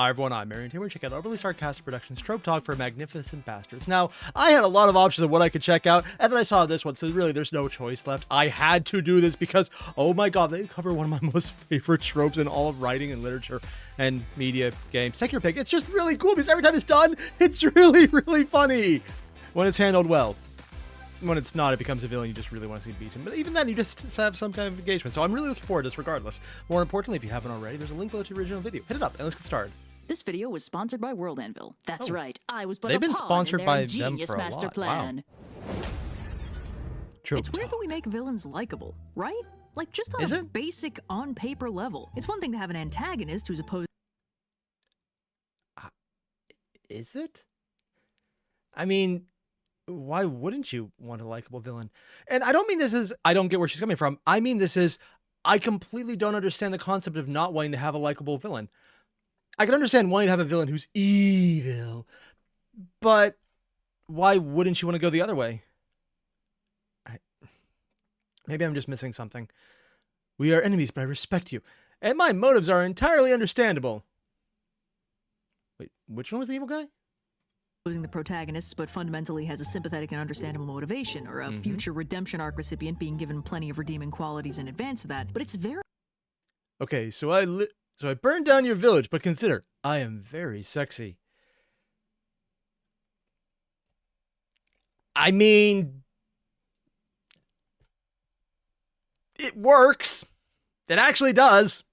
Hi everyone, I'm Airier, and today we're checking out Overly Sarcastic Productions' Trope Talk for Magnificent Bastards. Now, I had a lot of options of what I could check out, and then I saw this one, so really there's no choice left. I had to do this because, oh my god, they cover one of my most favorite tropes in all of writing and literature and media games. Take your pick. It's just really cool because every time it's done, it's really, really funny when it's handled well. When it's not, it becomes a villain you just really want to see beat him. But even then, you just have some kind of engagement. So I'm really looking forward to this regardless. More importantly, if you haven't already, there's a link below to the original video. Hit it up and let's get started. This video was sponsored by World Anvil. That's right. I was but They've a been pawn sponsored in by their them ingenious for a master lot. plan. Wow. It's weird that we make villains likable, right? Like just on a basic on-paper level. It's one thing to have an antagonist who's opposed. Is it? I mean, why wouldn't you want a likable villain? And I don't mean this is, I don't get where she's coming from. I mean this is, I completely don't understand the concept of not wanting to have a likable villain. I can understand wanting to have a villain who's evil, but why wouldn't you want to go the other way? Maybe I'm just missing something. We are enemies, but I respect you. And my motives are entirely understandable. Wait, which one was the evil guy? Opposing the protagonists, but fundamentally has a sympathetic and understandable motivation, or a future redemption arc recipient being given plenty of redeeming qualities in advance of that. But it's very... Okay, so I burned down your village, but consider, I am very sexy. I mean, it works. It actually does.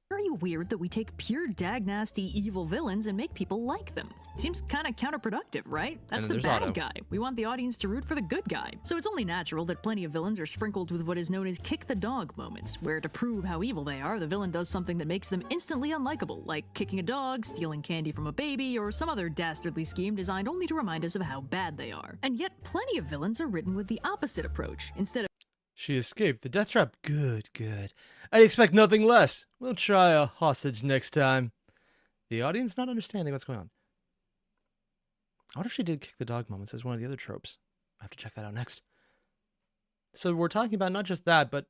Very weird that we take pure dag-nasty evil villains and make people like them. Seems kind of counterproductive, right? That's the bad guy. We want the audience to root for the good guy. So it's only natural that plenty of villains are sprinkled with what is known as kick the dog moments, where to prove how evil they are, the villain does something that makes them instantly unlikable, like kicking a dog, stealing candy from a baby, or some other dastardly scheme designed only to remind us of how bad they are. And yet plenty of villains are written with the opposite approach. Instead of She escaped the death trap. Good, good. I'd expect nothing less. We'll try a hostage next time. The audience not understanding what's going on. I wonder if she did kick the dog moments as one of the other tropes. I have to check that out next. So we're talking about not just that, but...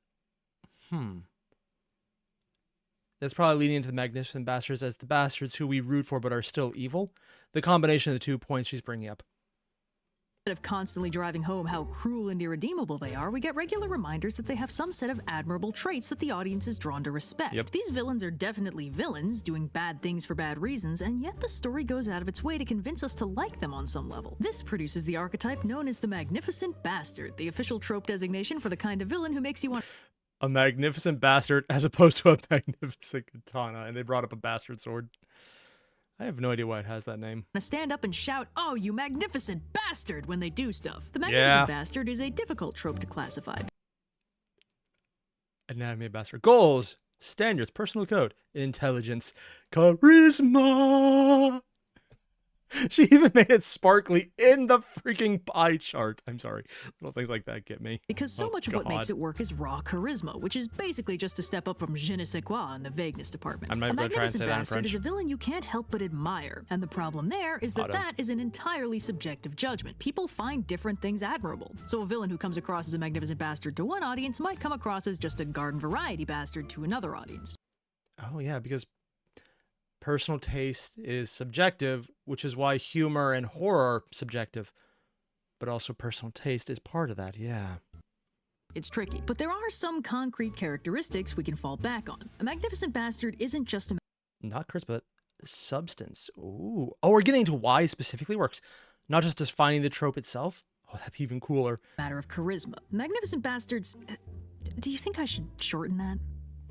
That's probably leading into the Magnificent Bastards as the bastards who we root for but are still evil. The combination of the 2 points she's bringing up. Instead of constantly driving home how cruel and irredeemable they are, we get regular reminders that they have some set of admirable traits that the audience is drawn to respect. Yep. These villains are definitely villains, doing bad things for bad reasons, and yet the story goes out of its way to convince us to like them on some level. This produces the archetype known as the Magnificent Bastard, the official trope designation for the kind of villain who makes you want A magnificent bastard as opposed to a magnificent katana, and they brought up a bastard sword. I have no idea why it has that name. to stand up and shout, "Oh, you magnificent bastard," when they do stuff. The Magnificent Bastard is a difficult trope to classify. Anatomy of Bastard. Goals, standards, personal code, intelligence, charisma. She even made it sparkly in the freaking pie chart. I'm sorry. Little things like that get me. Because so much of what makes it work is raw charisma, which is basically just a step up from je ne sais quoi in the vagueness department. I'm not going to try and say that in French. Is a villain you can't help but admire. And the problem there is that that is an entirely subjective judgment. People find different things admirable. So a villain who comes across as a magnificent bastard to one audience might come across as just a garden variety bastard to another audience. Oh yeah, because personal taste is subjective, which is why humor and horror are subjective. But also personal taste is part of that, yeah. It's tricky, but there are some concrete characteristics we can fall back on. A magnificent bastard isn't just a not charisma, but substance. Ooh. Oh, we're getting into why it specifically works. Not just defining the trope itself. Oh, that'd be even cooler. Matter of charisma. Magnificent bastards... Do you think I should shorten that?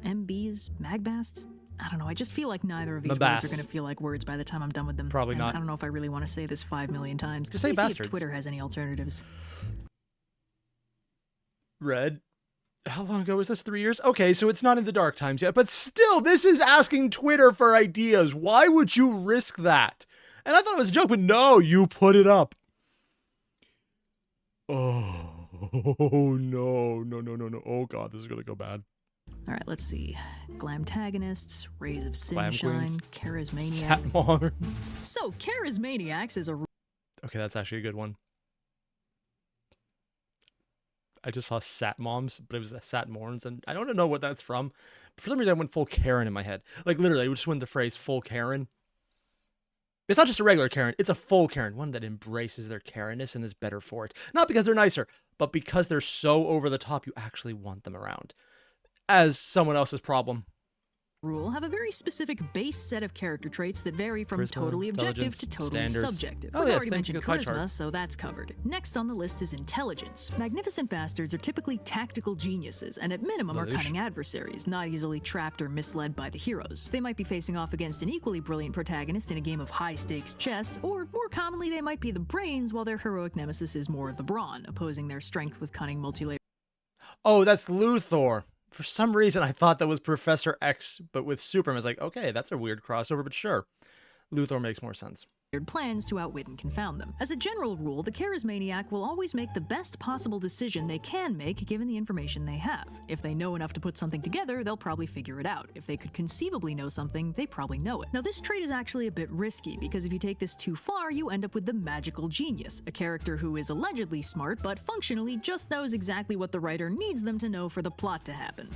MBs? Magbasts? I don't know, I just feel like neither of these words are going to feel like words by the time I'm done with them. Probably not. I don't know if I really want to say this 5 million times. Just say bastards. bastards. If Twitter has any alternatives. Red. How long ago was this? 3 years? Okay, so it's not in the dark times yet, but still, this is asking Twitter for ideas. Why would you risk that? And I thought it was a joke, but no, you put it up. Oh, no. Oh, God, this is going to go bad. All right, let's see. Glamtagonists, Rays of Glam Sunshine, queens. Charismaniac. Satmar. So, Charismaniacs is a... Okay, that's actually a good one. I just saw Sat Moms, but it was Sat Morns, and I don't know what that's from. For some reason, I went full Karen in my head. Like, literally, I just went the phrase full Karen. It's not just a regular Karen. It's a full Karen. One that embraces their Karenness and is better for it. Not because they're nicer, but because they're so over the top, you actually want them around. As someone else's problem. Rule have a very specific base set of character traits that vary from Charisma, totally objective to totally standards. subjective. Oh, We've yes, already thank you mentioned for the pie chart. charisma, so that's covered. Next on the list is intelligence. Magnificent bastards are typically tactical geniuses, and at minimum are cunning adversaries, not easily trapped or misled by the heroes. They might be facing off against an equally brilliant protagonist in a game of high-stakes chess, or more commonly they might be the brains while their heroic nemesis is more the brawn, opposing their strength with cunning multi-layered. Oh, that's Luthor. For some reason, I thought that was Professor X, but with Superman. I was like, okay, that's a weird crossover, but sure. Luthor makes more sense. Plans to outwit and confound them. As a general rule, the charismaniac will always make the best possible decision they can make given the information they have. If they know enough to put something together, they'll probably figure it out. If they could conceivably know something, they probably know it. Now, this trait is actually a bit risky, because if you take this too far, you end up with the magical genius, a character who is allegedly smart, but functionally just knows exactly what the writer needs them to know for the plot to happen.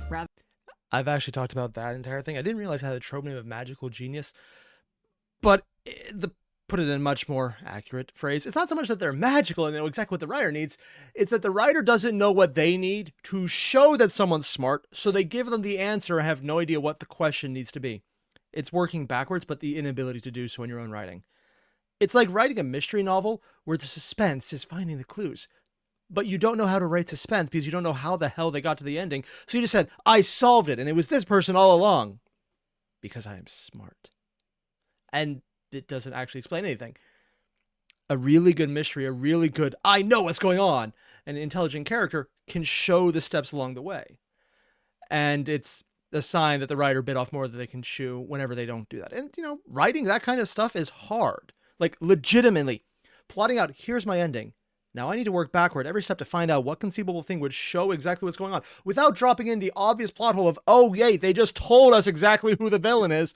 I've actually talked about that entire thing. I didn't realize I had a trope name of magical genius, but put it in a much more accurate phrase. It's not so much that they're magical and they know exactly what the writer needs. It's that the writer doesn't know what they need to show that someone's smart, so they give them the answer and have no idea what the question needs to be. It's working backwards, but the inability to do so in your own writing. It's like writing a mystery novel where the suspense is finding the clues, but you don't know how to write suspense because you don't know how the hell they got to the ending. So you just said, I solved it, and it was this person all along because I am smart. And it doesn't actually explain anything. A really good mystery, a really good, I know what's going on, an intelligent character can show the steps along the way. And it's a sign that the writer bit off more than they can chew whenever they don't do that. And, writing that kind of stuff is hard. Like, legitimately. Plotting out, here's my ending. Now I need to work backward every step to find out what conceivable thing would show exactly what's going on without dropping in the obvious plot hole of, oh, yay, they just told us exactly who the villain is.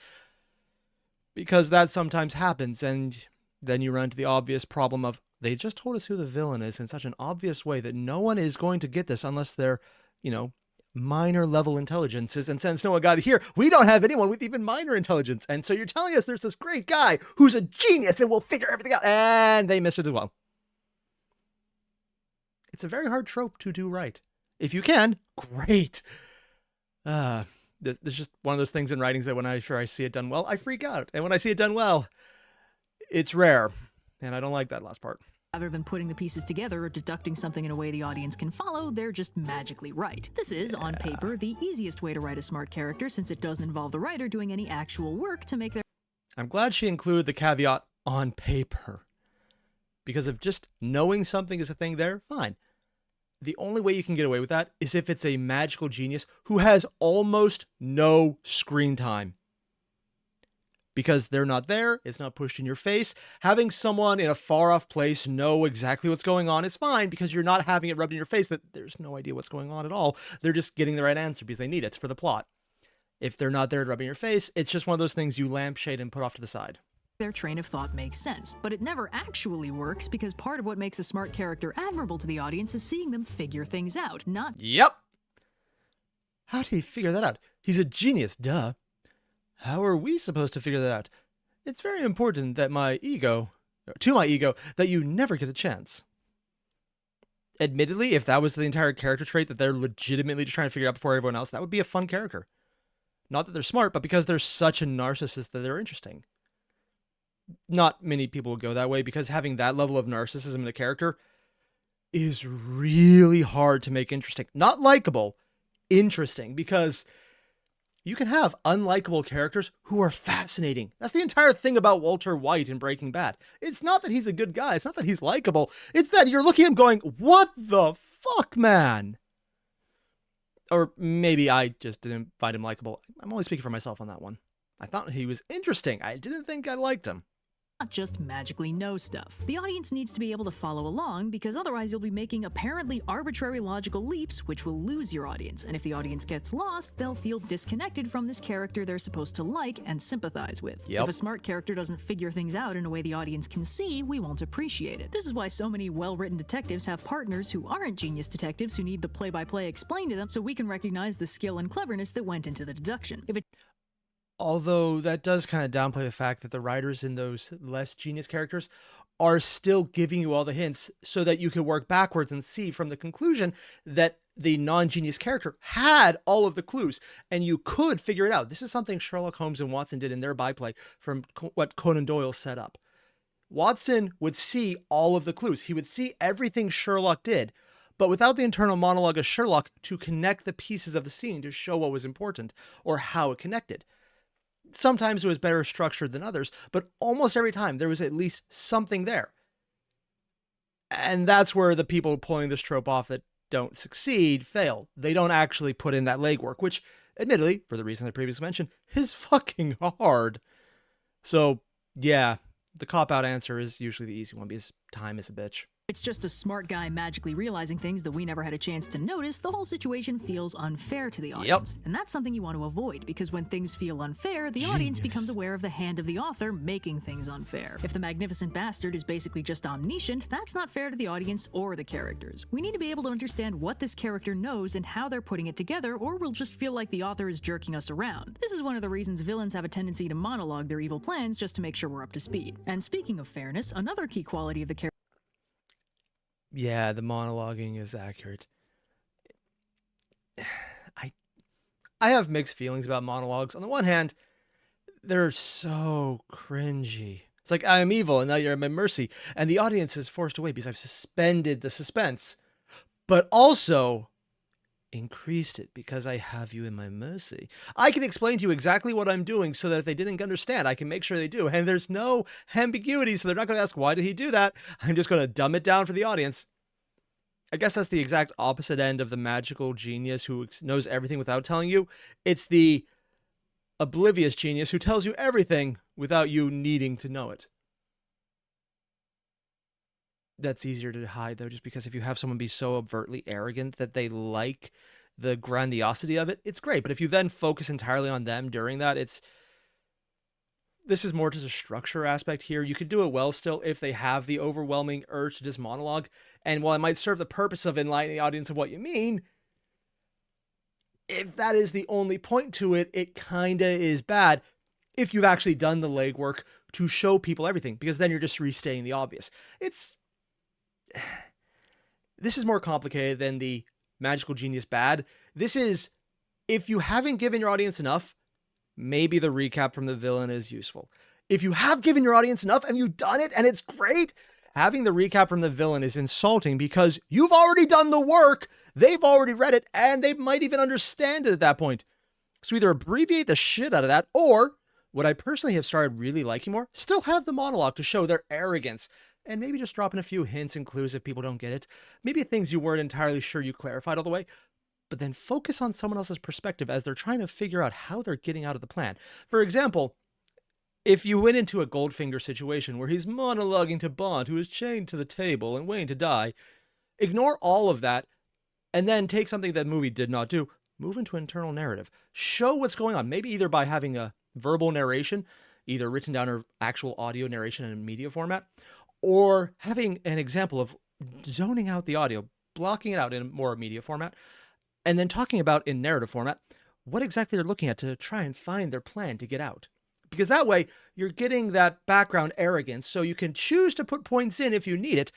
Because that sometimes happens, and then you run into the obvious problem of, they just told us who the villain is in such an obvious way that no one is going to get this unless they're, minor level intelligences. And since no one got it here, we don't have anyone with even minor intelligence. And so you're telling us there's this great guy who's a genius and will figure everything out. And they missed it as well. It's a very hard trope to do right. If you can, great. There's just one of those things in writings that when I see it done well, I freak out. And when I see it done well, it's rare. And I don't like that last part. Rather than putting the pieces together or deducting something in a way the audience can follow, they're just magically right. This is, on paper, the easiest way to write a smart character since it doesn't involve the writer doing any actual work to make their... I'm glad she included the caveat, on paper. Because if just knowing something is a thing there, fine. The only way you can get away with that is if it's a magical genius who has almost no screen time. Because they're not there, it's not pushed in your face. Having someone in a far-off place know exactly what's going on is fine because you're not having it rubbed in your face that there's no idea what's going on at all. They're just getting the right answer because they need it for the plot. If they're not there to rub in your face, it's just one of those things you lampshade and put off to the side. Their train of thought makes sense, but it never actually works because part of what makes a smart character admirable to the audience is seeing them figure things out, not... Yep! How did he figure that out? He's a genius, duh. How are we supposed to figure that out? It's very important that my ego, that you never get a chance. Admittedly, if that was the entire character trait that they're legitimately just trying to figure out before everyone else, that would be a fun character. Not that they're smart, but because they're such a narcissist that they're interesting. Not many people would go that way because having that level of narcissism in a character is really hard to make interesting. Not likable, interesting, because you can have unlikable characters who are fascinating. That's the entire thing about Walter White in Breaking Bad. It's not that he's a good guy. It's not that he's likable. It's that you're looking at him going, what the fuck, man? Or maybe I just didn't find him likable. I'm only speaking for myself on that one. I thought he was interesting. I didn't think I liked him. not just magically know stuff. The audience needs to be able to follow along, because otherwise you'll be making apparently arbitrary logical leaps which will lose your audience, and if the audience gets lost, they'll feel disconnected from this character they're supposed to like and sympathize with. Yep. If a smart character doesn't figure things out in a way the audience can see, we won't appreciate it. This is why so many well-written detectives have partners who aren't genius detectives who need the play-by-play explained to them so we can recognize the skill and cleverness that went into the deduction. Although that does kind of downplay the fact that the writers in those less genius characters are still giving you all the hints so that you can work backwards and see from the conclusion that the non-genius character had all of the clues and you could figure it out. This is something Sherlock Holmes and Watson did in their byplay from what Conan Doyle set up. Watson would see all of the clues. He would see everything Sherlock did, but without the internal monologue of Sherlock to connect the pieces of the scene to show what was important or how it connected. Sometimes it was better structured than others, but almost every time there was at least something there. And that's where the people pulling this trope off that don't succeed fail. They don't actually put in that legwork, which, admittedly, for the reason I previously mentioned, is fucking hard. So, yeah, the cop-out answer is usually the easy one because time is a bitch. It's just a smart guy magically realizing things that we never had a chance to notice. The whole situation feels unfair to the audience. Yep. And that's something you want to avoid, because when things feel unfair, the audience becomes aware of the hand of the author making things unfair. If the magnificent bastard is basically just omniscient, that's not fair to the audience or the characters. We need to be able to understand what this character knows and how they're putting it together, or we'll just feel like the author is jerking us around. This is one of the reasons villains have a tendency to monologue their evil plans just to make sure we're up to speed. And speaking of fairness, another key quality of the character. Yeah, the monologuing is accurate. I have mixed feelings about monologues. On the one hand, they're so cringy. It's like, I am evil and now you're at my mercy. And the audience is forced to wait because I've suspended the suspense. But also increased it because I have you in my mercy. I can explain to you exactly what I'm doing so that if they didn't understand, I can make sure they do. And there's no ambiguity, so they're not going to ask, why did he do that? I'm just going to dumb it down for the audience. I guess that's the exact opposite end of the magical genius who knows everything without telling you. It's the oblivious genius who tells you everything without you needing to know it. That's easier to hide, though, just because if you have someone be so overtly arrogant that they like the grandiosity of it, it's great. But if you then focus entirely on them during that, this is more just a structure aspect here. You could do it well still if they have the overwhelming urge to just monologue. And while it might serve the purpose of enlightening the audience of what you mean, if that is the only point to it, it kind of is bad if you've actually done the legwork to show people everything, because then you're just restating the obvious. This is more complicated than the magical genius bad. This is, if you haven't given your audience enough, maybe the recap from the villain is useful. If you have given your audience enough and you've done it and it's great, having the recap from the villain is insulting because you've already done the work, they've already read it, and they might even understand it at that point. So either abbreviate the shit out of that, or what I personally have started really liking more, still have the monologue to show their arrogance. And maybe just drop in a few hints and clues if people don't get it. Maybe things you weren't entirely sure you clarified all the way. But then focus on someone else's perspective as they're trying to figure out how they're getting out of the plan. For example, if you went into a Goldfinger situation where he's monologuing to Bond, who is chained to the table and waiting to die, ignore all of that and then take something that movie did not do. Move into internal narrative. Show what's going on. Maybe either by having a verbal narration, either written down or actual audio narration in a media format, or having an example of zoning out the audio, blocking it out in more media format, and then talking about in narrative format what exactly they're looking at to try and find their plan to get out. Because that way, you're getting that background arrogance, so you can choose to put points in if you need it,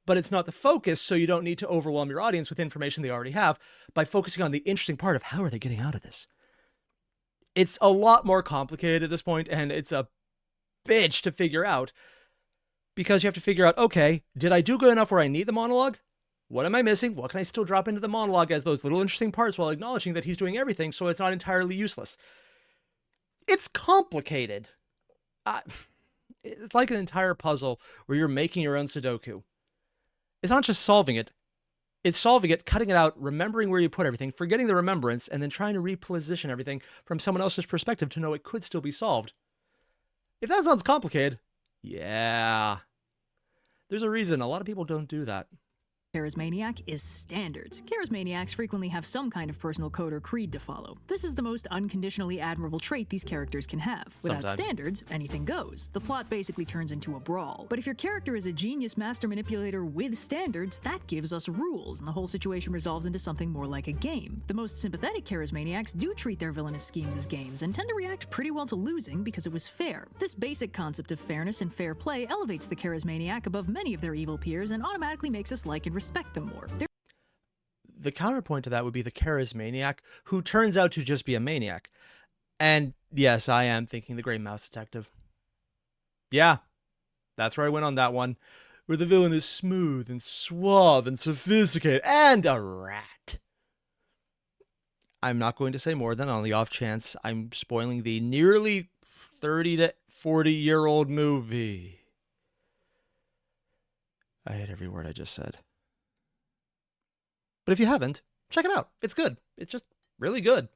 but it's not the focus, so you don't need to overwhelm your audience with information they already have by focusing on the interesting part of how are they getting out of this. It's a lot more complicated at this point, and it's a bitch to figure out. Because you have to figure out, okay, did I do good enough where I need the monologue? What am I missing? What can I still drop into the monologue as those little interesting parts while acknowledging that he's doing everything so it's not entirely useless? It's complicated. It's like an entire puzzle where you're making your own Sudoku. It's not just solving it. It's solving it, cutting it out, remembering where you put everything, forgetting the remembrance, and then trying to reposition everything from someone else's perspective to know it could still be solved. If that sounds complicated, Yeah. There's a reason a lot of people don't do that. Charismaniac is standards. Charismaniacs frequently have some kind of personal code or creed to follow. This is the most unconditionally admirable trait these characters can have. Without standards, anything goes. The plot basically turns into a brawl. But if your character is a genius master manipulator with standards, that gives us rules, and the whole situation resolves into something more like a game. The most sympathetic charismaniacs do treat their villainous schemes as games, and tend to react pretty well to losing because it was fair. This basic concept of fairness and fair play elevates the charismaniac above many of their evil peers and automatically makes us like and respect them more. The counterpoint to that would be the charismaniac who turns out to just be a maniac. And yes, I am thinking the Great Mouse Detective. Yeah, that's where I went on that one. Where the villain is smooth and suave and sophisticated and a rat. I'm not going to say more than on the off chance I'm spoiling the nearly 30 to 40-year-old movie. I hate every word I just said. But if you haven't, check it out. It's good. It's just really good.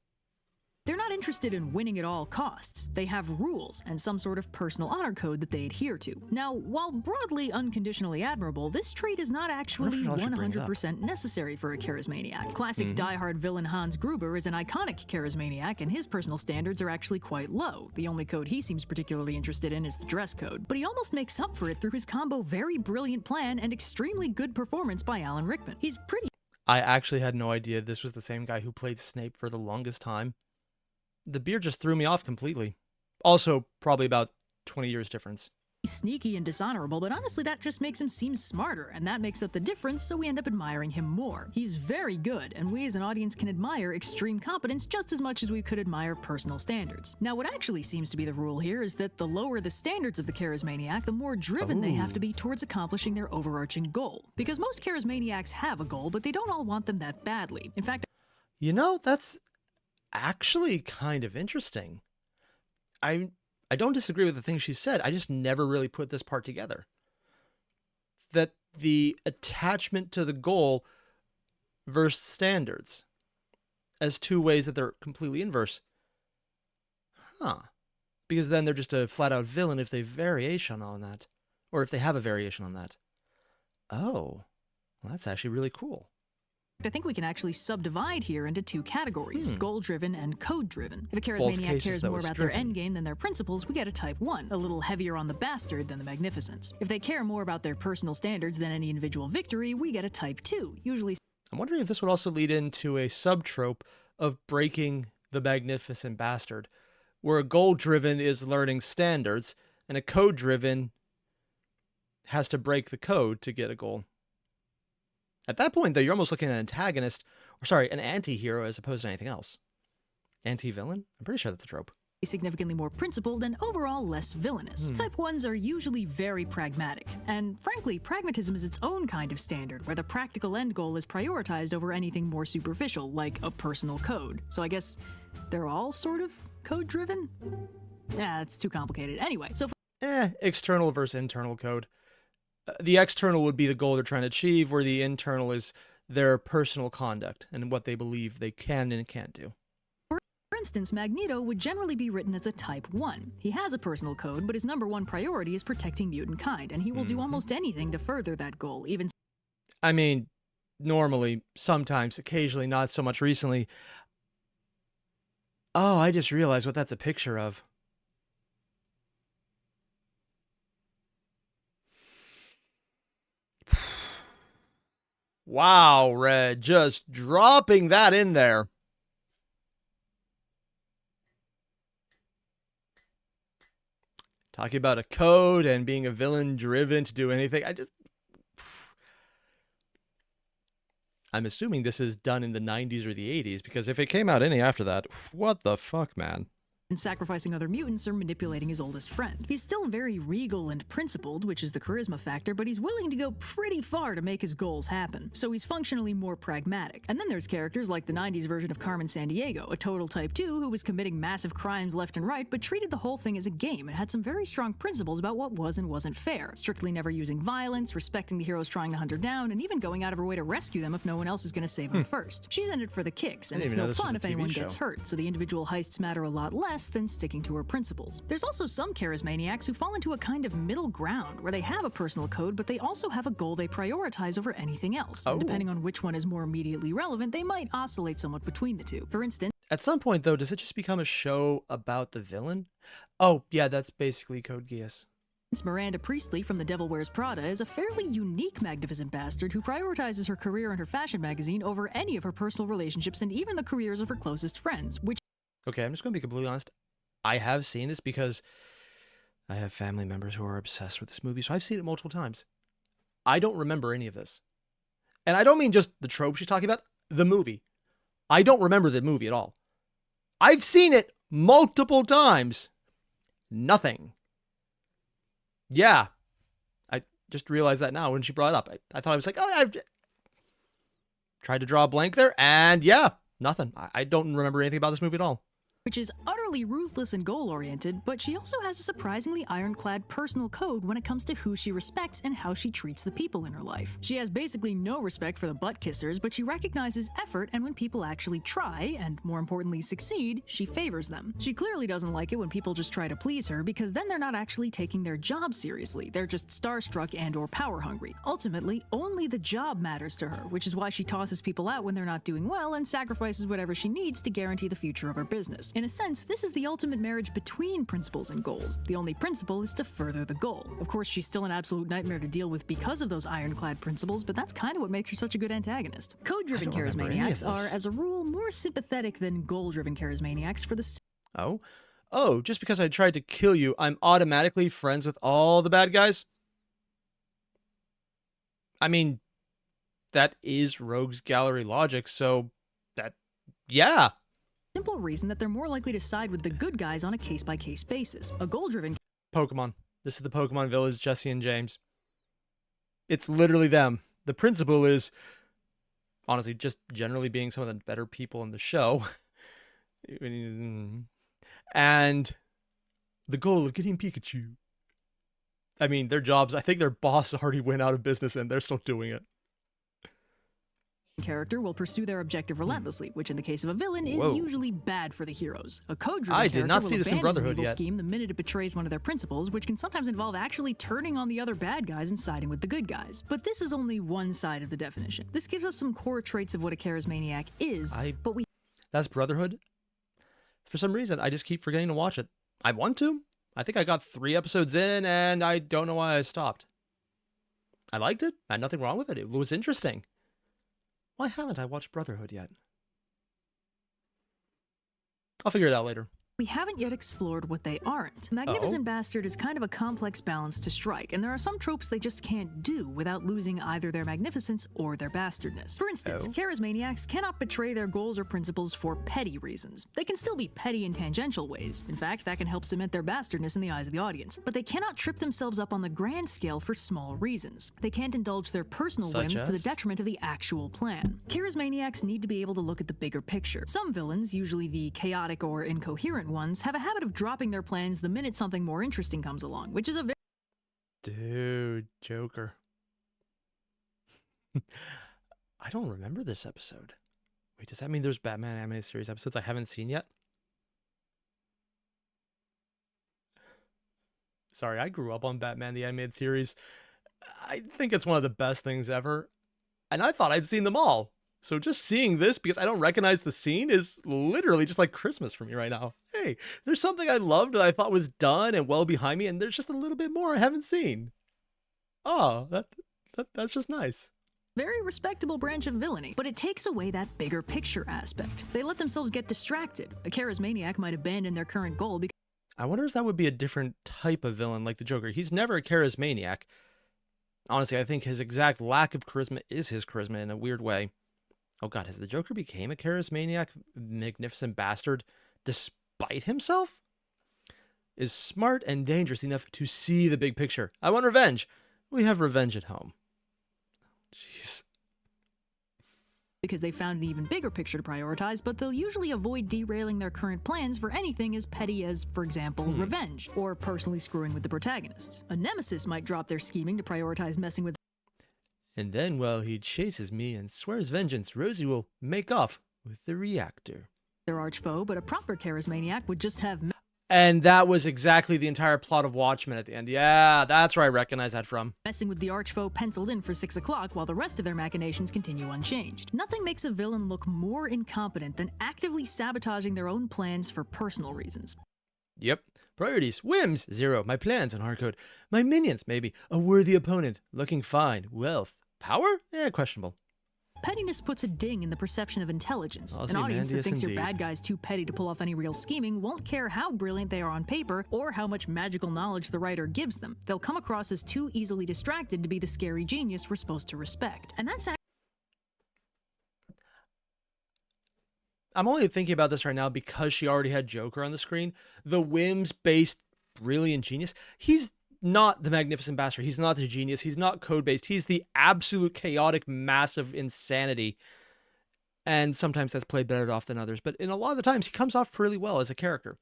They're not interested in winning at all costs. They have rules and some sort of personal honor code that they adhere to. Now, while broadly unconditionally admirable, this trait is not actually 100% necessary for a charismaniac. Classic diehard villain Hans Gruber is an iconic charismaniac, and his personal standards are actually quite low. The only code he seems particularly interested in is the dress code. But he almost makes up for it through his combo very brilliant plan and extremely good performance by Alan Rickman. He's pretty... I actually had no idea this was the same guy who played Snape for the longest time. The beard just threw me off completely. Also, probably about 20 years difference. Sneaky and dishonorable, but honestly that just makes him seem smarter, and that makes up the difference, so we end up admiring him more. He's very good, and we as an audience can admire extreme competence just as much as we could admire personal standards. Now, what actually seems to be the rule here is that the lower the standards of the charismaniac, the more driven they have to be towards accomplishing their overarching goal. Because most charismaniacs have a goal, but they don't all want them that badly. In fact, you know, that's actually kind of interesting. I don't disagree with the things she said. I just never really put this part together. That the attachment to the goal versus standards as two ways that they're completely inverse. Huh. Because then they're just a flat-out villain if they variation on that. Or if they have a variation on that. Oh. Well, that's actually really cool. I think we can actually subdivide here into two categories, goal-driven and code-driven. If a charismaniac cares more about their endgame than their principles, we get a Type 1, a little heavier on the bastard than the magnificence. If they care more about their personal standards than any individual victory, we get a Type 2, usually... I'm wondering if this would also lead into a subtrope of breaking the magnificent bastard, where a goal-driven is learning standards, and a code-driven has to break the code to get a goal. At that point, though, you're almost looking at an antagonist, or sorry, an anti-hero as opposed to anything else. Anti-villain? I'm pretty sure that's a trope. Significantly more principled and overall less villainous. Type 1s are usually very pragmatic, and frankly, pragmatism is its own kind of standard, where the practical end goal is prioritized over anything more superficial, like a personal code. So I guess they're all sort of code-driven? Yeah, it's too complicated. Anyway, so... external versus internal code. The external would be the goal they're trying to achieve, where the internal is their personal conduct and what they believe they can and can't do. For instance, Magneto would generally be written as a Type 1. He has a personal code, but his #1 priority is protecting mutant kind, and he will do almost anything to further that goal, even... I mean, normally, sometimes, occasionally, not so much recently. Oh, I just realized what that's a picture of. Wow, Red, just dropping that in there. Talking about a code and being a villain driven to do anything. I'm assuming this is done in the 90s or the 80s, because if it came out any after that, what the fuck, man? And sacrificing other mutants or manipulating his oldest friend. He's still very regal and principled, which is the charisma factor, but he's willing to go pretty far to make his goals happen. So he's functionally more pragmatic. And then there's characters like the 90s version of Carmen Sandiego, a total Type 2 who was committing massive crimes left and right, but treated the whole thing as a game and had some very strong principles about what was and wasn't fair. Strictly never using violence, respecting the heroes trying to hunt her down, and even going out of her way to rescue them if no one else is going to save them first. She's in it for the kicks, and it's no fun if anyone gets hurt, so the individual heists matter a lot less, less than sticking to her principles. There's also some charismaniacs who fall into a kind of middle ground where they have a personal code, but they also have a goal they prioritize over anything else. And depending on which one is more immediately relevant, they might oscillate somewhat between the two. For instance, at some point, though, does it just become a show about the villain? Oh, yeah, that's basically Code Geass. Miranda Priestley from The Devil Wears Prada is a fairly unique magnificent bastard who prioritizes her career and her fashion magazine over any of her personal relationships and even the careers of her closest friends, which... Okay, I'm just going to be completely honest. I have seen this because I have family members who are obsessed with this movie, so I've seen it multiple times. I don't remember any of this. And I don't mean just the trope she's talking about, the movie. I don't remember the movie at all. I've seen it multiple times. Nothing. Yeah. I just realized that now when she brought it up. I thought I was like, oh, I've tried to draw a blank there, and yeah, nothing. I don't remember anything about this movie at all. Which is utterly ruthless and goal-oriented, but she also has a surprisingly ironclad personal code when it comes to who she respects and how she treats the people in her life. She has basically no respect for the butt-kissers, but she recognizes effort, and when people actually try, and more importantly succeed, she favors them. She clearly doesn't like it when people just try to please her, because then they're not actually taking their job seriously. They're just starstruck and/or power-hungry. Ultimately, only the job matters to her, which is why she tosses people out when they're not doing well and sacrifices whatever she needs to guarantee the future of her business. In a sense, this is the ultimate marriage between principles and goals. The only principle is to further the goal. Of course, she's still an absolute nightmare to deal with because of those ironclad principles, but that's kind of what makes her such a good antagonist. Code-driven charismaniacs are, as a rule, more sympathetic than goal-driven charismaniacs for the... Oh, just because I tried to kill you, I'm automatically friends with all the bad guys? I mean, that is Rogue's Gallery logic, so that... yeah. Simple reason that they're more likely to side with the good guys on a case-by-case basis. A goal-driven... Pokemon. This is the Pokemon Village, Jesse and James. It's literally them. The principle is, honestly, just generally being some of the better people in the show. And the goal of getting Pikachu. I mean, their jobs, I think their boss already went out of business and they're still doing it. Character will pursue their objective relentlessly, which in the case of a villain is usually bad for the heroes. A code-driven character will abandon the evil scheme the minute it betrays one of their principles, which can sometimes involve actually turning on the other bad guys and siding with the good guys. But this is only one side of the definition. This gives us some core traits of what a charismaniac is, That's Brotherhood? For some reason, I just keep forgetting to watch it. I want to. I think I got 3 episodes in, and I don't know why I stopped. I liked it. I had nothing wrong with it. It was interesting. Why haven't I watched Brotherhood yet? I'll figure it out later. We haven't yet explored what they aren't. Magnificent Bastard is kind of a complex balance to strike, and there are some tropes they just can't do without losing either their magnificence or their bastardness. For instance, charismaniacs cannot betray their goals or principles for petty reasons. They can still be petty in tangential ways. In fact, that can help cement their bastardness in the eyes of the audience. But they cannot trip themselves up on the grand scale for small reasons. They can't indulge their personal whims to the detriment of the actual plan. Charismaniacs need to be able to look at the bigger picture. Some villains, usually the chaotic or incoherent ones, have a habit of dropping their plans the minute something more interesting comes along, which is a very... Dude, Joker. I don't remember this episode. Wait, does that mean there's Batman animated series episodes I haven't seen yet? Sorry, I grew up on Batman the animated series. I think it's one of the best things ever. And I thought I'd seen them all. So just seeing this, because I don't recognize the scene, is literally just like Christmas for me right now. Hey, there's something I loved that I thought was done and well behind me, and there's just a little bit more I haven't seen. Oh, that's just nice. Very respectable branch of villainy, but it takes away that bigger picture aspect. They let themselves get distracted. A charismaniac might abandon their current goal because... I wonder if that would be a different type of villain like the Joker. He's never a charismaniac. Honestly, I think his exact lack of charisma is his charisma in a weird way. Oh god, has the Joker became a charismaniac, magnificent bastard despite himself? Is smart and dangerous enough to see the big picture. I want revenge. We have revenge at home. Jeez. Because they found an even bigger picture to prioritize, but they'll usually avoid derailing their current plans for anything as petty as, for example, revenge, or personally screwing with the protagonists. A nemesis might drop their scheming to prioritize messing with... And then, while he chases me and swears vengeance, Rosie will make off with the reactor. their arch-foe, but a proper charismaniac would just have And that was exactly the entire plot of Watchmen at the end. Yeah, that's where I recognize that from. messing with the arch-foe penciled in for 6 o'clock while the rest of their machinations continue unchanged. Nothing makes a villain look more incompetent than actively sabotaging their own plans for personal reasons. Yep. Priorities. Whims. 0. My plans on hardcode. My minions. Maybe. A worthy opponent. Looking fine. Wealth. Power? Questionable. Pettiness puts a ding in the perception of intelligence. An audience that thinks your bad guy's too petty to pull off any real scheming won't care how brilliant they are on paper or how much magical knowledge the writer gives them. They'll come across as too easily distracted to be the scary genius we're supposed to respect. And that's I'm only thinking about this right now because she already had Joker on the screen. The whims-based brilliant genius. He's not the magnificent bastard. He's not the genius. He's not code-based. He's the absolute chaotic, massive insanity. And sometimes that's played better off than others. But in a lot of the times, he comes off really well as a character.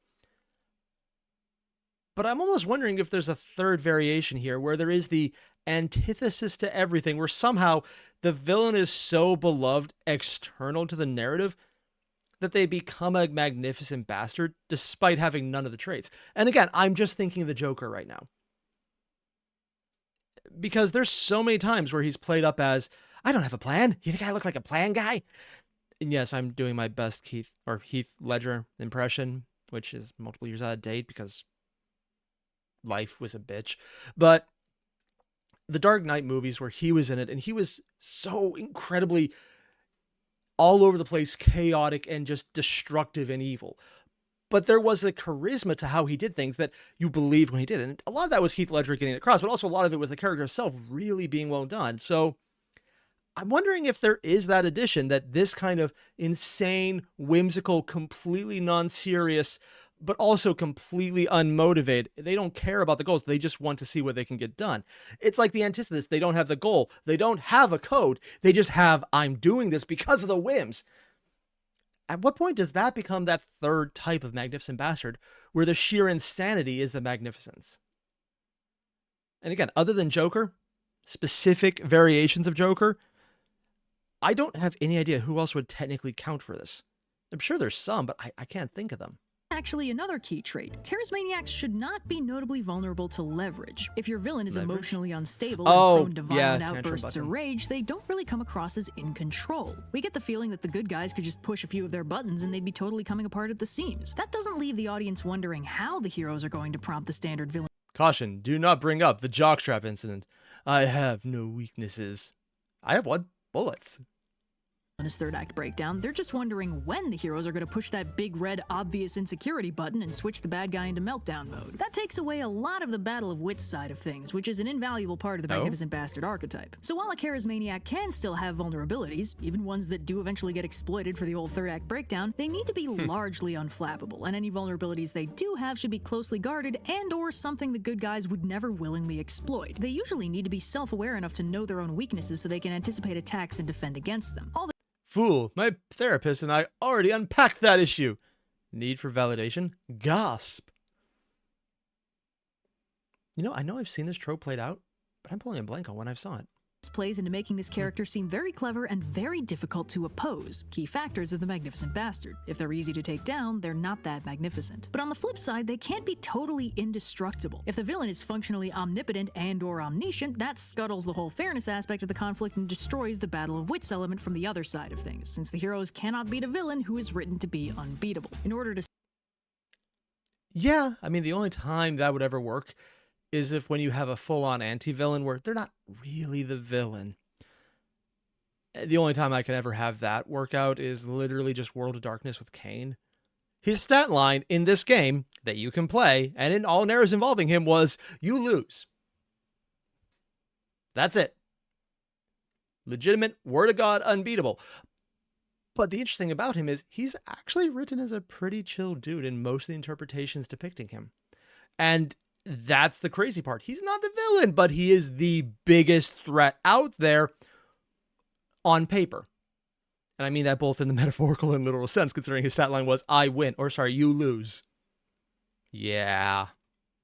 But I'm almost wondering if there's a third variation here where there is the antithesis to everything, where somehow the villain is so beloved external to the narrative that they become a magnificent bastard despite having none of the traits. And again, I'm just thinking of the Joker right now. Because there's so many times where he's played up as, I don't have a plan. You think I look like a plan guy? And yes, I'm doing my best Heath Ledger impression, which is multiple years out of date because life was a bitch. But the Dark Knight movies where he was in it, and he was so incredibly all over the place, chaotic and just destructive and evil. But there was a charisma to how he did things that you believed when he did it. And a lot of that was Heath Ledger getting it across, but also a lot of it was the character itself really being well done. So I'm wondering if there is that addition that this kind of insane, whimsical, completely non-serious, but also completely unmotivated. They don't care about the goals. They just want to see what they can get done. It's like the antithesis. They don't have the goal. They don't have a code. They just have, I'm doing this because of the whims. At what point does that become that third type of magnificent bastard where the sheer insanity is the magnificence? And again, other than Joker, specific variations of Joker, I don't have any idea who else would technically count for this. I'm sure there's some, but I can't think of them. Actually, another key trait. Charismaniacs should not be notably vulnerable to leverage. If your villain is emotionally unstable and prone to violent outbursts or rage, they don't really come across as in control. We get the feeling that the good guys could just push a few of their buttons and they'd be totally coming apart at the seams. That doesn't leave the audience wondering how the heroes are going to prompt the standard villain. Caution, do not bring up the jockstrap incident. I have no weaknesses. I have one. Bullets. In his third act breakdown, they're just wondering when the heroes are going to push that big red obvious insecurity button and switch the bad guy into meltdown mode. That takes away a lot of the battle of wits side of things, which is an invaluable part of the magnificent bastard archetype. So while a charismaniac can still have vulnerabilities, even ones that do eventually get exploited for the old third act breakdown, they need to be largely unflappable, and any vulnerabilities they do have should be closely guarded and or something the good guys would never willingly exploit. They usually need to be self-aware enough to know their own weaknesses so they can anticipate attacks and defend against them. Fool, my therapist and I already unpacked that issue. Need for validation? Gasp. You know I've seen this trope played out, but I'm pulling a blank on when I saw it. Plays into making this character seem very clever and very difficult to oppose. Key factors of the magnificent bastard. If they're easy to take down, they're not that magnificent. But on the flip side, they can't be totally indestructible. If the villain is functionally omnipotent and or omniscient, that scuttles the whole fairness aspect of the conflict and destroys the battle of wits element from the other side of things, since the heroes cannot beat a villain who is written to be unbeatable. In order to... Yeah, I mean, the only time that would ever work is if when you have a full-on anti-villain where they're not really the villain. The only time I could ever have that work out is literally just World of Darkness with Kane. His stat line in this game that you can play, and in all narratives involving him, was, you lose. That's it. Legitimate, word of God, unbeatable. But the interesting about him is he's actually written as a pretty chill dude in most of the interpretations depicting him. And that's the crazy part. He's not the villain, but he is the biggest threat out there on paper. And I mean that both in the metaphorical and literal sense, considering his stat line was, I win, or sorry, you lose. Yeah.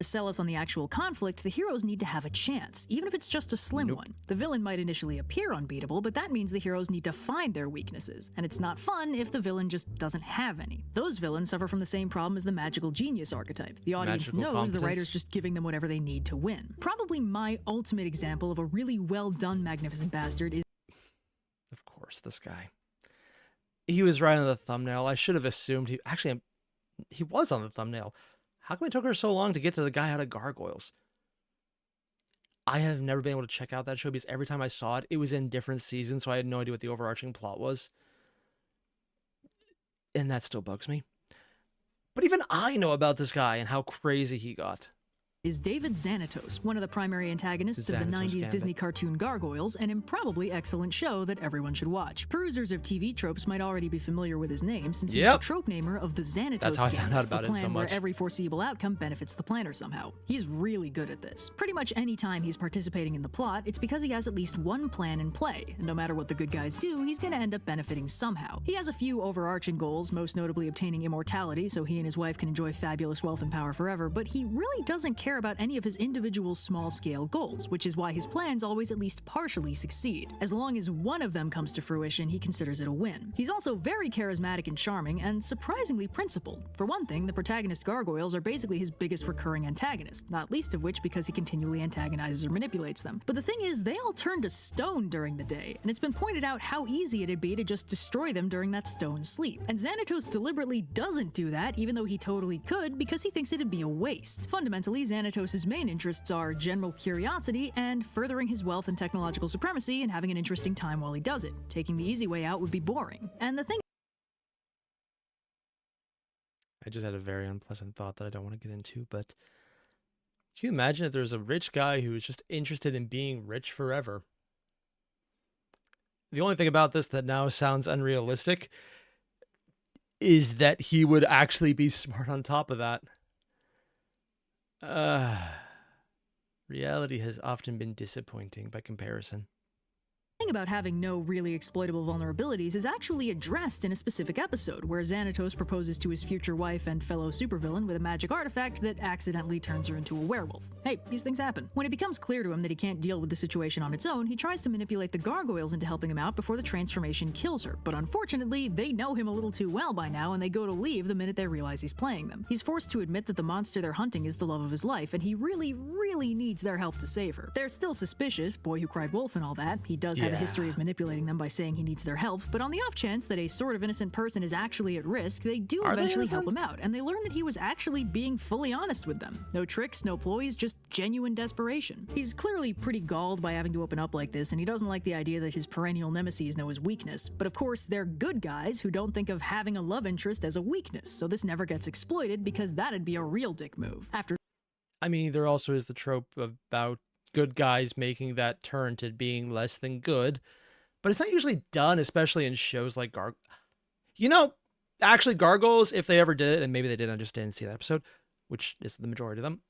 To sell us on the actual conflict, the heroes need to have a chance, even if it's just a slim one. The villain might initially appear unbeatable, but that means the heroes need to find their weaknesses, and it's not fun if the villain just doesn't have any. Those villains suffer from the same problem as the magical genius archetype. The audience knows the writer's just giving them whatever they need to win. Probably my ultimate example of a really well-done Magnificent Bastard is... Of course, this guy. He was right on the thumbnail. I should have assumed he... Actually, he was on the thumbnail. How come it took her so long to get to the guy out of Gargoyles? I have never been able to check out that show because every time I saw it, it was in different seasons, so I had no idea what the overarching plot was. And that still bugs me. But even I know about this guy and how crazy he got. Is David Xanatos, one of the primary antagonists of the 90s Disney cartoon Gargoyles, an improbably excellent show that everyone should watch. Perusers of TV tropes might already be familiar with his name, since he's the trope namer of the Xanatos That's how I found out about a plan where every foreseeable outcome benefits the planner somehow. He's really good at this. Pretty much any time he's participating in the plot, it's because he has at least one plan in play, and no matter what the good guys do, he's gonna end up benefiting somehow. He has a few overarching goals, most notably obtaining immortality so he and his wife can enjoy fabulous wealth and power forever, but he really doesn't care about any of his individual small-scale goals, which is why his plans always at least partially succeed. As long as one of them comes to fruition, he considers it a win. He's also very charismatic and charming, and surprisingly principled. For one thing, the protagonist Gargoyles are basically his biggest recurring antagonist, not least of which because he continually antagonizes or manipulates them. But the thing is, they all turn to stone during the day, and it's been pointed out how easy it'd be to just destroy them during that stone sleep. And Xanatos deliberately doesn't do that, even though he totally could, because he thinks it'd be a waste. Fundamentally, Xanatos' main interests are general curiosity and furthering his wealth and technological supremacy and having an interesting time while he does it. Taking the easy way out would be boring. And the thing... I just had a very unpleasant thought that I don't want to get into, but can you imagine if there's a rich guy who is just interested in being rich forever? The only thing about this that now sounds unrealistic is that he would actually be smart on top of that. Reality has often been disappointing by comparison. The thing about having no really exploitable vulnerabilities is actually addressed in a specific episode, where Xanatos proposes to his future wife and fellow supervillain with a magic artifact that accidentally turns her into a werewolf. Hey, these things happen. When it becomes clear to him that he can't deal with the situation on its own, he tries to manipulate the Gargoyles into helping him out before the transformation kills her. But unfortunately, they know him a little too well by now, and they go to leave the minute they realize he's playing them. He's forced to admit that the monster they're hunting is the love of his life, and he really, really needs their help to save her. They're still suspicious, boy who cried wolf and all that. He does have a history of manipulating them by saying he needs their help, but on the off chance that a sort of innocent person is actually at risk, they do eventually help him out, and they learn that he was actually being fully honest with them. No tricks, no ploys, just genuine desperation. He's clearly pretty galled by having to open up like this, and he doesn't like the idea that his perennial nemesis know his weakness, but of course they're good guys who don't think of having a love interest as a weakness, so this never gets exploited because that'd be a real dick move. I mean, there also is the trope about good guys making that turn to being less than good, but it's not usually done, especially in shows like actually Gargoyles, if they ever did it, and maybe they did, I just didn't see that episode, which is the majority of them.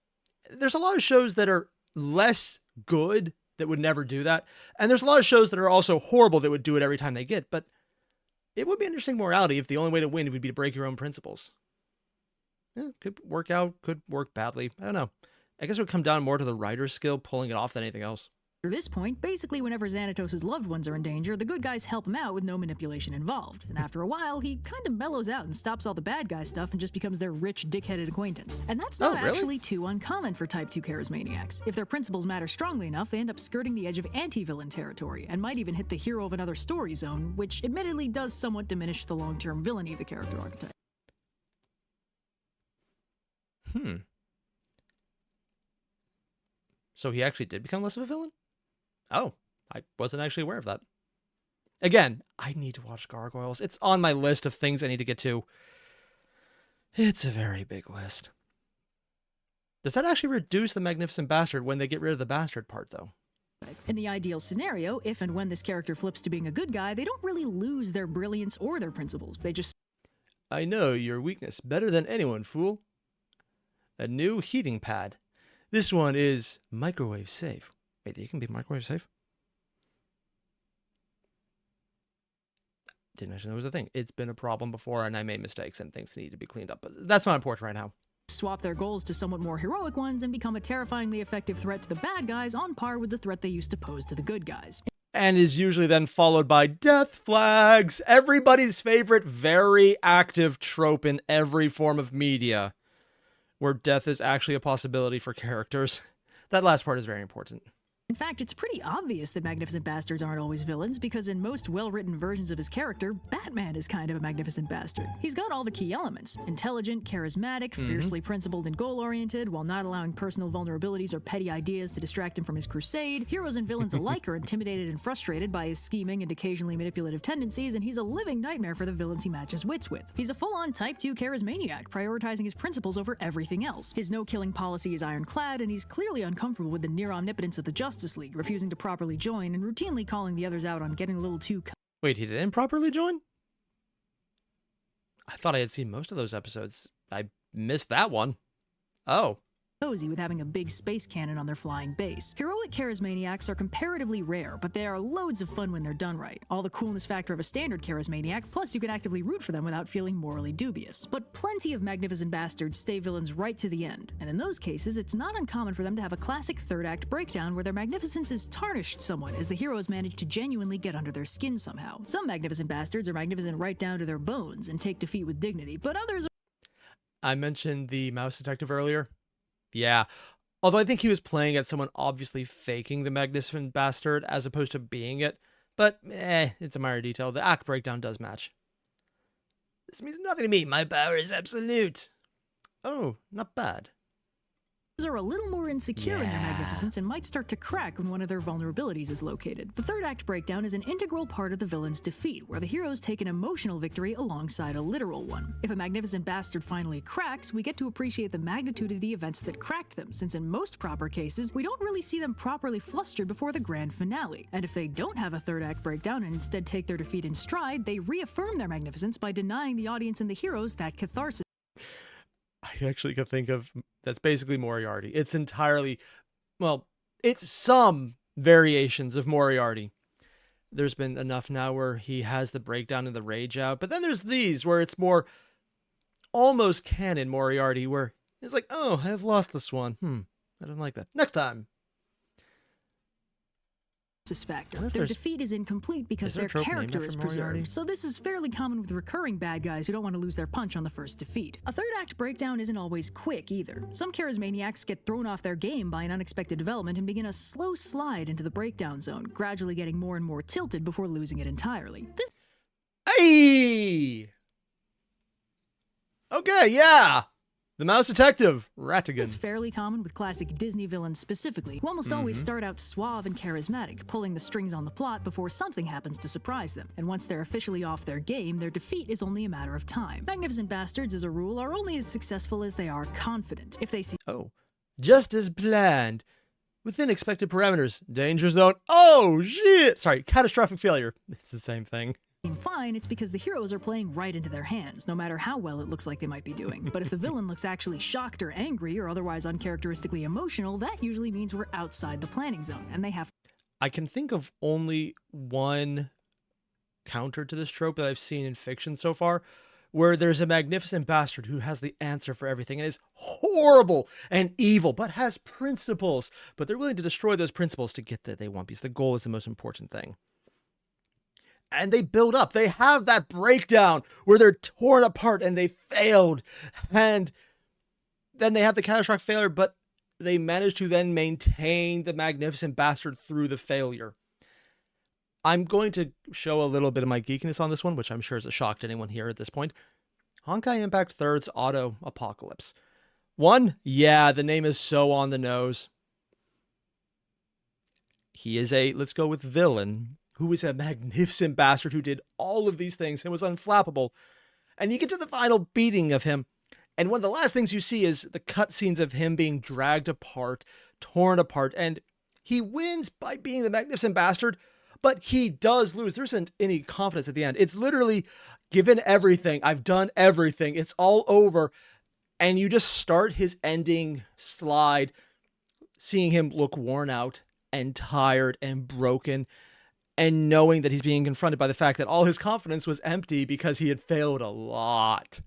There's a lot of shows that are less good that would never do that, and there's a lot of shows that are also horrible that would do it every time they get, but it would be an interesting morality if the only way to win would be to break your own principles. Yeah, could work out, could work badly. I don't know. I guess it would come down more to the writer's skill pulling it off than anything else. After this point, basically whenever Xanatos' loved ones are in danger, the good guys help him out with no manipulation involved. And after a while, he kind of mellows out and stops all the bad guy stuff and just becomes their rich, dick-headed acquaintance. And that's not actually too uncommon for Type 2 charismaniacs. If their principles matter strongly enough, they end up skirting the edge of anti-villain territory, and might even hit the hero of another story zone, which admittedly does somewhat diminish the long-term villainy of the character archetype. So he actually did become less of a villain? Oh, I wasn't actually aware of that. Again, I need to watch Gargoyles. It's on my list of things I need to get to. It's a very big list. Does that actually reduce the Magnificent Bastard when they get rid of the bastard part, though? In the ideal scenario, if and when this character flips to being a good guy, they don't really lose their brilliance or their principles. They just... I know your weakness better than anyone, fool. A new heating pad. This one is microwave safe. Wait, you can be microwave safe? Didn't actually know it was a thing. It's been a problem before, and I made mistakes, and things need to be cleaned up. But that's not important right now. swap their goals to somewhat more heroic ones and become a terrifyingly effective threat to the bad guys on par with the threat they used to pose to the good guys. And is usually then followed by death flags, everybody's favorite very active trope in every form of media, where death is actually a possibility for characters. That last part is very important. In fact, it's pretty obvious that Magnificent Bastards aren't always villains, because in most well-written versions of his character, Batman is kind of a Magnificent Bastard. He's got all the key elements: intelligent, charismatic, fiercely principled and goal-oriented, while not allowing personal vulnerabilities or petty ideas to distract him from his crusade. Heroes and villains alike are intimidated and frustrated by his scheming and occasionally manipulative tendencies, and he's a living nightmare for the villains he matches wits with. He's a full-on Type 2 charismaniac, prioritizing his principles over everything else. His no-killing policy is ironclad, and he's clearly uncomfortable with the near-omnipotence of the Justice League, refusing to properly join and routinely calling the others out on getting a little too... Wait, he didn't properly join? I thought I had seen most of those episodes. I missed that one. Oh. cozy with having a big space cannon on their flying base. Heroic charismaniacs are comparatively rare, but they are loads of fun when they're done right. All the coolness factor of a standard charismaniac, plus you can actively root for them without feeling morally dubious. But plenty of Magnificent Bastards stay villains right to the end, and in those cases, it's not uncommon for them to have a classic third act breakdown where their magnificence is tarnished somewhat as the heroes manage to genuinely get under their skin somehow. Some Magnificent Bastards are magnificent right down to their bones and take defeat with dignity, but others are... I mentioned the mouse detective earlier. Yeah. Although I think he was playing at someone obviously faking the Magnificent Bastard as opposed to being it. But, it's a minor detail. The act breakdown does match. This means nothing to me. My power is absolute. Oh, not bad. Are a little more insecure in their magnificence and might start to crack when one of their vulnerabilities is located. The third act breakdown is an integral part of the villain's defeat, where the heroes take an emotional victory alongside a literal one. If a Magnificent Bastard finally cracks, we get to appreciate the magnitude of the events that cracked them, since in most proper cases, we don't really see them properly flustered before the grand finale. And if they don't have a third act breakdown and instead take their defeat in stride, they reaffirm their magnificence by denying the audience and the heroes that catharsis. I actually could think of, that's basically Moriarty. It's entirely, well, it's some variations of Moriarty. There's been enough now where he has the breakdown and the rage out, but then there's these where it's more almost canon Moriarty, where it's like, oh, I've lost this one. I don't like that. Next time. Factor. Their defeat is incomplete because their character is preserved, so this is fairly common with recurring bad guys who don't want to lose their punch on the first defeat. A third act breakdown isn't always quick either. Some charismaniacs get thrown off their game by an unexpected development and begin a slow slide into the breakdown zone, gradually getting more and more tilted before losing it entirely. Hey! Okay, yeah! The Mouse Detective, Rattigan. This is fairly common with classic Disney villains specifically, who almost always start out suave and charismatic, pulling the strings on the plot before something happens to surprise them. And once they're officially off their game, their defeat is only a matter of time. Magnificent Bastards, as a rule, are only as successful as they are confident. If they see... Oh. Just as planned. Within expected parameters. Danger zone. Oh, shit! Sorry, catastrophic failure. It's the same thing. Fine, it's because the heroes are playing right into their hands, no matter how well it looks like they might be doing. But if the villain looks actually shocked or angry or otherwise uncharacteristically emotional, that usually means we're outside the planning zone, and they have... I can think of only one counter to this trope that I've seen in fiction so far, where there's a Magnificent Bastard who has the answer for everything and is horrible and evil, but has principles. But they're willing to destroy those principles to get that they want, because the goal is the most important thing. And they build up. They have that breakdown where they're torn apart and they failed. And then they have the catastrophic failure, but they manage to then maintain the Magnificent Bastard through the failure. I'm going to show a little bit of my geekiness on this one, which I'm sure is a shock to anyone here at this point. Honkai Impact 3rd's Auto Apocalypse. One, yeah, the name is so on the nose. He is a, let's go with villain, who is a Magnificent Bastard who did all of these things and was unflappable. And you get to the final beating of him, and one of the last things you see is the cutscenes of him being dragged apart, torn apart, and he wins by being the Magnificent Bastard, but he does lose. There isn't any confidence at the end. It's literally, given everything, I've done everything, it's all over, and you just start his ending slide, seeing him look worn out and tired and broken, and knowing that he's being confronted by the fact that all his confidence was empty because he had failed a lot.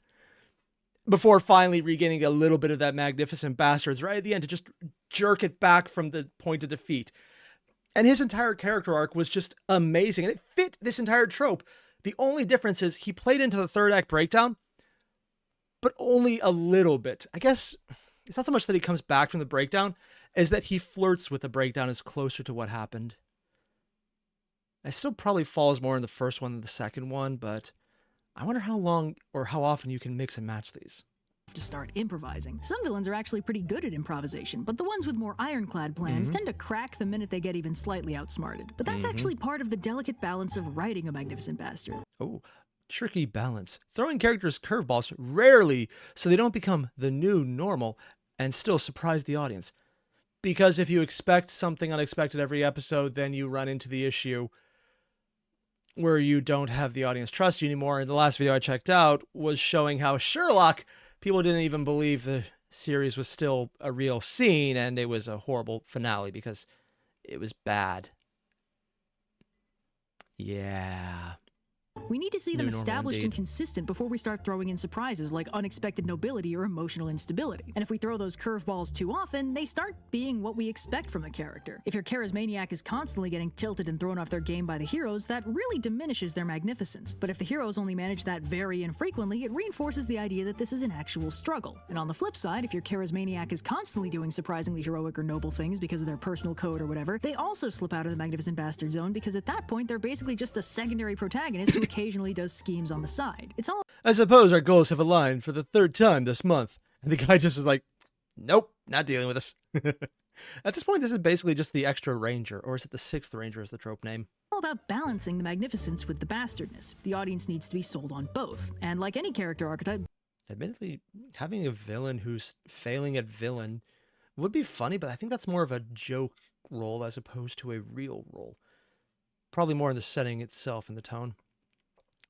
before finally regaining a little bit of that magnificent bastards right at the end to just jerk it back from the point of defeat. And his entire character arc was just amazing, and it fit this entire trope. The only difference is he played into the third act breakdown, but only a little bit. I guess it's not so much that he comes back from the breakdown as that he flirts with the breakdown as closer to what happened. It still probably falls more in the first one than the second one, but I wonder how long or how often you can mix and match these. To start improvising. Some villains are actually pretty good at improvisation, but the ones with more ironclad plans tend to crack the minute they get even slightly outsmarted. But that's actually part of the delicate balance of writing a magnificent bastard. Oh, tricky balance. Throwing characters curveballs rarely so they don't become the new normal and still surprise the audience. Because if you expect something unexpected every episode, then you run into the issue where you don't have the audience trust you anymore. And the last video I checked out was showing how Sherlock, people didn't even believe the series was still a real scene, and it was a horrible finale because it was bad. Yeah. We need to see them established and consistent before we start throwing in surprises like unexpected nobility or emotional instability. And if we throw those curveballs too often, they start being what we expect from a character. If your charismaniac is constantly getting tilted and thrown off their game by the heroes, that really diminishes their magnificence. But if the heroes only manage that very infrequently, it reinforces the idea that this is an actual struggle. And on the flip side, if your charismaniac is constantly doing surprisingly heroic or noble things because of their personal code or whatever, they also slip out of the magnificent bastard zone because at that point they're basically just a secondary protagonist who occasionally does schemes on the side. It's all. I suppose our goals have aligned for the third time this month. And the guy just is like, nope, not dealing with this. At this point, this is basically just the extra ranger, or is it the sixth ranger is the trope name? All about balancing the magnificence with the bastardness. The audience needs to be sold on both. And like any character archetype, admittedly, having a villain who's failing at villain would be funny, but I think that's more of a joke role as opposed to a real role. Probably more in the setting itself and the tone.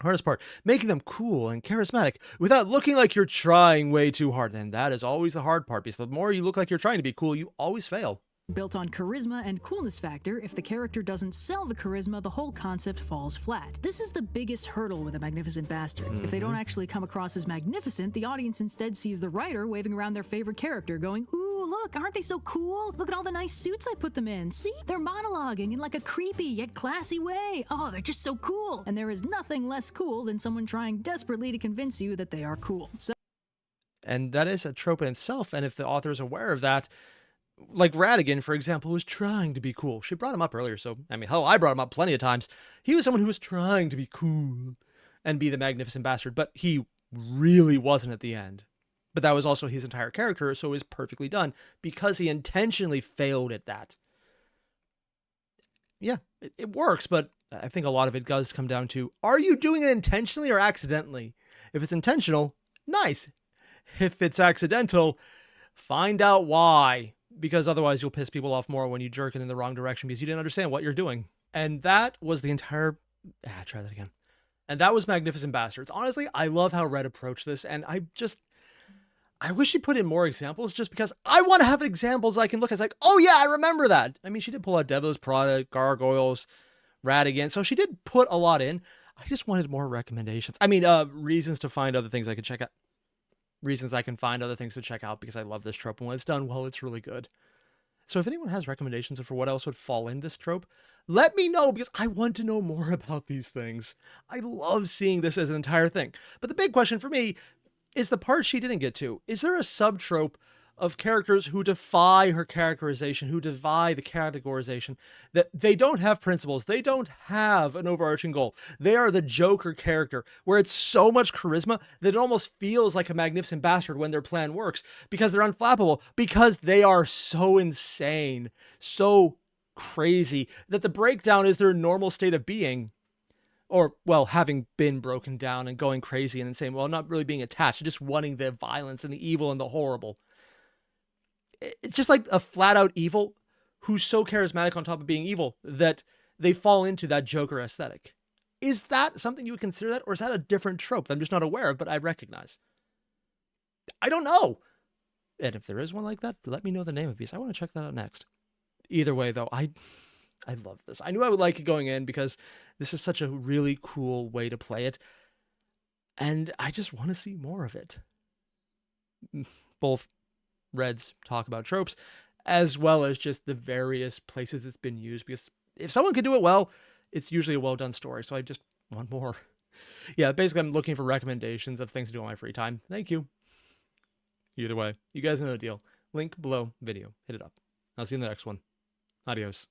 Hardest part, making them cool and charismatic without looking like you're trying way too hard. And that is always the hard part, because the more you look like you're trying to be cool, you always fail. Built on charisma and coolness factor, if the character doesn't sell the charisma, the whole concept falls flat. This is the biggest hurdle with a magnificent bastard. If they don't actually come across as magnificent, the audience instead sees the writer waving around their favorite character going, ooh, look, aren't they so cool? Look at all the nice suits I put them in. See, they're monologuing in like a creepy yet classy way. Oh, they're just so cool. And there is nothing less cool than someone trying desperately to convince you that they are cool. And that is a trope in itself, and if the author is aware of that, like Radigan, for example, was trying to be cool. She brought him up earlier, so, I mean, hell, I brought him up plenty of times. He was someone who was trying to be cool and be the magnificent bastard, but he really wasn't at the end. But that was also his entire character, so it was perfectly done because he intentionally failed at that. Yeah, it works, but I think a lot of it does come down to, are you doing it intentionally or accidentally? If it's intentional, nice. If it's accidental, find out why. Because otherwise you'll piss people off more when you jerk it in the wrong direction because you didn't understand what you're doing. And that was the entire... try that again. And that was Magnificent Bastards. Honestly, I love how Red approached this, and I wish she put in more examples just because I want to have examples I can look at. It's like, oh yeah, I remember that. I mean, she did pull out Devil's Product, Gargoyles, Radigan, so she did put a lot in. I just wanted more recommendations. I mean, reasons to find other things I could check out. Reasons I can find other things to check out because I love this trope, and when it's done well, it's really good. So if anyone has recommendations for what else would fall in this trope, let me know because I want to know more about these things. I love seeing this as an entire thing. But the big question for me is the part she didn't get to. Is there a subtrope of characters who defy her characterization, who defy the categorization, that they don't have principles, they don't have an overarching goal. They are the Joker character, where it's so much charisma that it almost feels like a magnificent bastard when their plan works, because they're unflappable, because they are so insane, so crazy, that the breakdown is their normal state of being. Or, well, having been broken down and going crazy and insane, well, not really being attached, just wanting the violence and the evil and the horrible. It's just like a flat-out evil who's so charismatic on top of being evil that they fall into that Joker aesthetic. Is that something you would consider that? Or is that a different trope that I'm just not aware of, but I recognize? I don't know. And if there is one like that, let me know the name of it, because I want to check that out next. Either way, though, I love this. I knew I would like it going in because this is such a really cool way to play it. And I just want to see more of it. both Reds talk about tropes, as well as just the various places it's been used. Because if someone can do it well, it's usually a well-done story. So I just want more. Yeah, basically, I'm looking for recommendations of things to do on my free time. Thank you. Either way, you guys know the deal. Link below video. Hit it up. I'll see you in the next one. Adios.